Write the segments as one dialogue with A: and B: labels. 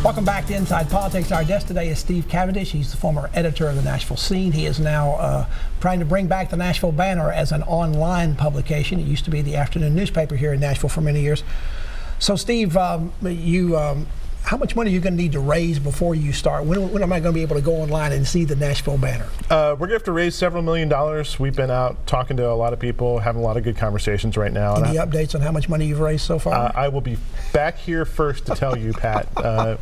A: Welcome back to Inside Politics. Our guest today is Steve Cavendish. He's the former editor of the Nashville Scene. He is now trying to bring back the Nashville Banner as an online publication. It used to be the afternoon newspaper here in Nashville for many years. So, Steve, how much money are you going to need to raise before you start? When am I going to be able to go online and see the Nashville Banner?
B: We're going to have to raise several $1 million. We've been out talking to a lot of people, having a lot of good conversations right now.
A: Any updates on how much money you've raised so far?
B: I will be back here first to tell you, Pat,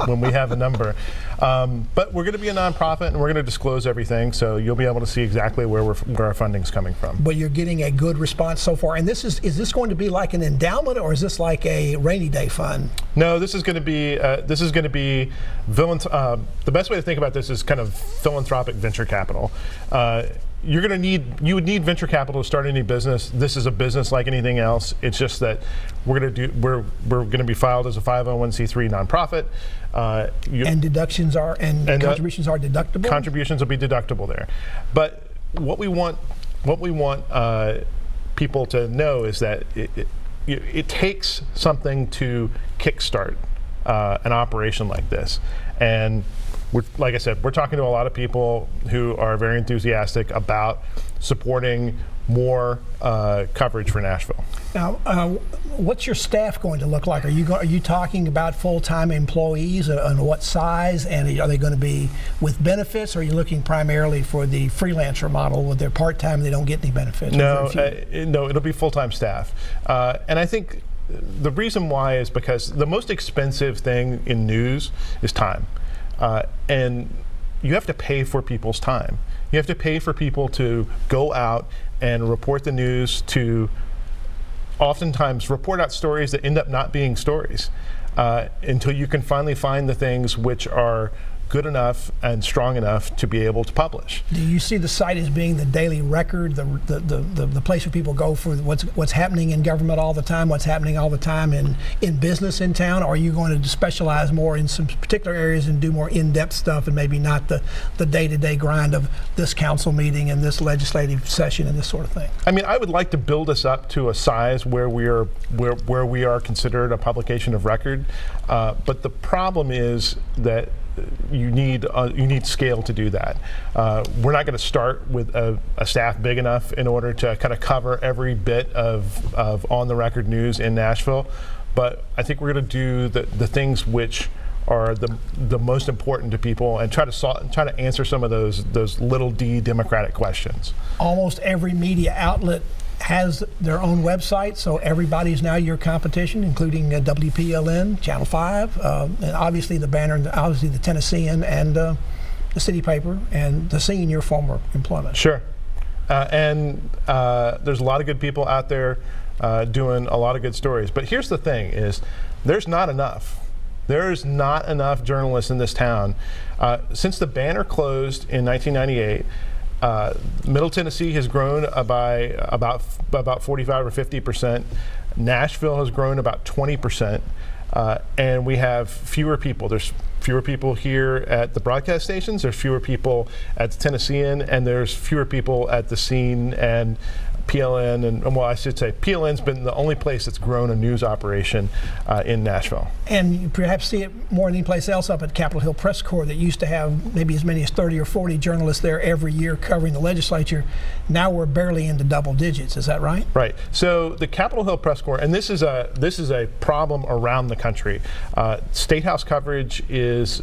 B: when we have a number. But we're going to be a nonprofit, and we're going to disclose everything, so you'll be able to see exactly where our funding's coming from.
A: But you're getting a good response so far. And is this going to be like an endowment, or is this like a rainy day fund?
B: No, this is going to be the best way to think about this is kind of philanthropic venture capital. You would need venture capital to start any business. This is a business like anything else. It's just that we're going to be filed as a 501c3 nonprofit.
A: And deductions are and contributions are deductible.
B: Contributions will be deductible there. But what we want people to know is that it takes something to kickstart an operation like this, and like I said, we're talking to a lot of people who are very enthusiastic about supporting more coverage for Nashville.
A: Now, what's your staff going to look like? Are you talking about full-time employees, and what size? And are they going to be with benefits, or are you looking primarily for the freelancer model where they're part-time and they don't get any benefits?
B: No, no, it'll be full-time staff. And I think the reason why is because the most expensive thing in news is time. And you have to pay for people's time. You have to pay for people to go out and report the news, to oftentimes report out stories that end up not being stories, until you can finally find the things which are good enough and strong enough to be able to publish.
A: Do you see the site as being the daily record, the place where people go for what's happening in government all the time, what's happening all the time in business in town? Or are you going to specialize more in some particular areas and do more in-depth stuff, and maybe not the day-to-day grind of this council meeting and this legislative session and this sort of thing?
B: I mean, I would like to build us up to a size where we are considered a publication of record, but the problem is that you need scale to do that. We're not going to start with a staff big enough in order to kind of cover every bit of on-the-record news in Nashville, but I think we're going to do the things which are the most important to people, and try to answer some of those little d democratic questions. Almost
A: every media outlet has their own website, so everybody's now your competition, including WPLN, Channel 5, and obviously the Banner, and obviously the Tennessean, and the City Paper, and the Scene, your former employment.
B: Sure. And there's a lot of good people out there doing a lot of good stories. But here's the thing is, there's not enough. There's not enough journalists in this town. Since the Banner closed in 1998, Middle Tennessee has grown by about 45 or 50%. Nashville has grown about 20%, and we have fewer people. There's fewer people here at the broadcast stations. There's fewer people at the Tennessean, and there's fewer people at the Scene and PLN, and well, I should say PLN's been the only place that's grown a news operation in Nashville. And
A: you perhaps see it more than any place else up at Capitol Hill Press Corps that used to have maybe as many as 30 or 40 journalists there every year covering the legislature. Now we're barely into double digits. Is that right? Right. So the Capitol Hill Press Corps, and this is a problem around the country. State House coverage is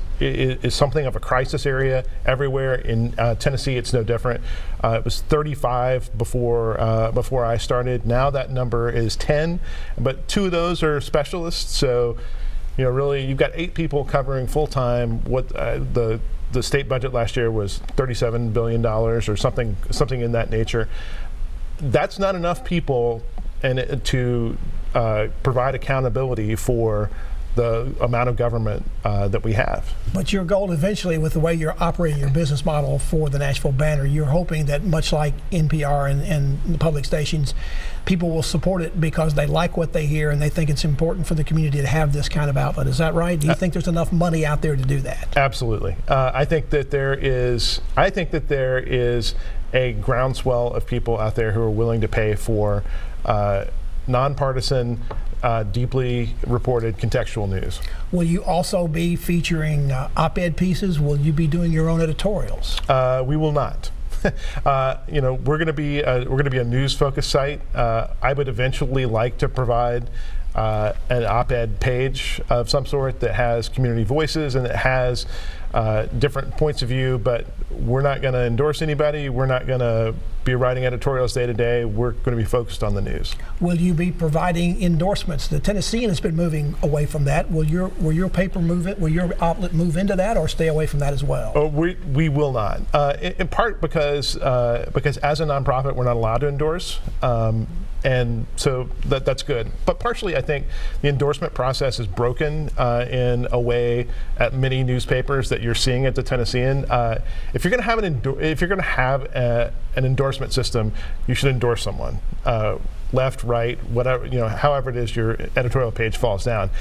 A: something of a crisis area everywhere. In Tennessee, it's no different. It was 35 before I started. Now that number is 10, but 2 of those are specialists. So, you know, really, you've got 8 people covering full time. What the state budget last year was $37 billion or something in that nature. That's not enough people to provide accountability for the amount of government that we have. But your goal eventually, with the way you're operating your business model for the Nashville Banner, you're hoping that much like NPR and the public stations, people will support it because they like what they hear and they think it's important for the community to have this kind of outlet. Is that right? Do you think there's enough money out there to do that? Absolutely. I think that there is a groundswell of people out there who are willing to pay for nonpartisan,
B: deeply reported contextual news.
A: Will you also be featuring op-ed pieces? Will you be doing your own editorials?
B: We will not. You know, we're going to be a news-focused site. I would eventually like to provide an op-ed page of some sort that has community voices and that has different points of view, but we're not going to endorse anybody. We're not going to be writing editorials day to day. We're going to be focused on the news.
A: Will you be providing endorsements? The Tennessean has been moving away from that. Will your paper move it? Will your outlet move into that, or stay away from that as well?
B: Oh, we will not. In part because as a nonprofit, we're not allowed to endorse. And so that's good. But partially, I think the endorsement process is broken in a way at many newspapers that you're seeing at the Tennessean. If you're going to have an endorsement system, you should endorse someone, left, right, whatever, you know, however it is your editorial page falls down.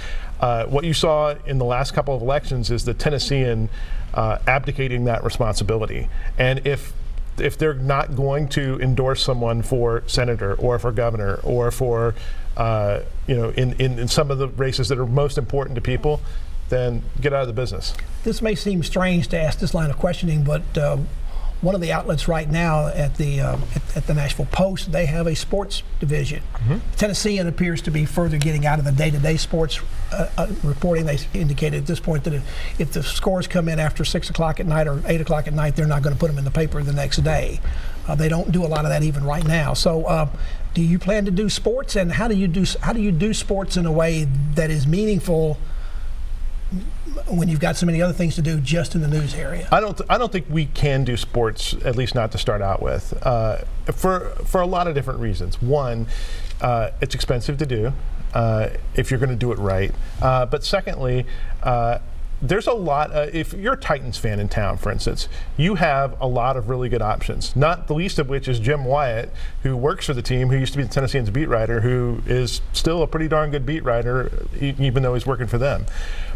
B: What you saw in the last couple of elections is the Tennessean abdicating that responsibility. And if they're not going to endorse someone for senator or for governor or for you know, in some of the races that are most important to people, then get out of the business.
A: This may seem strange to ask this line of questioning, but one of the outlets right now at the Nashville Post, they have a sports division. Mm-hmm. Tennessean appears to be further getting out of the day-to-day sports reporting. They indicated at this point that if the scores come in after 6 o'clock at night or 8 o'clock at night, they're not going to put them in the paper the next day. They don't do a lot of that even right now. So do you plan to do sports, and how do you do sports in a way that is meaningful when you've got so many other things to do just in the news area? I
B: don't think we can do sports, at least not to start out with, for a lot of different reasons. One, it's expensive to do if you're going to do it right. But secondly, there's a lot, if you're a Titans fan in town, for instance, you have a lot of really good options, not the least of which is Jim Wyatt, who works for the team, who used to be the Tennessean's beat writer, who is still a pretty darn good beat writer, even though he's working for them.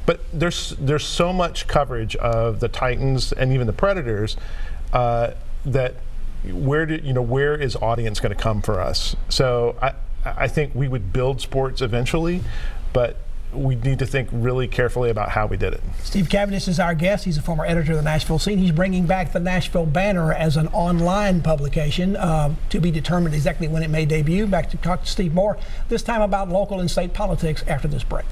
B: But there's so much coverage of the Titans and even the Predators that where is audience going to come for us? So I think we would build sports eventually, but we need to think really carefully about how we did it.
A: Steve Cavendish is our guest. He's a former editor of the Nashville Scene. He's bringing back the Nashville Banner as an online publication, to be determined exactly when it may debut. Back to talk to Steve more, this time about local and state politics after this break.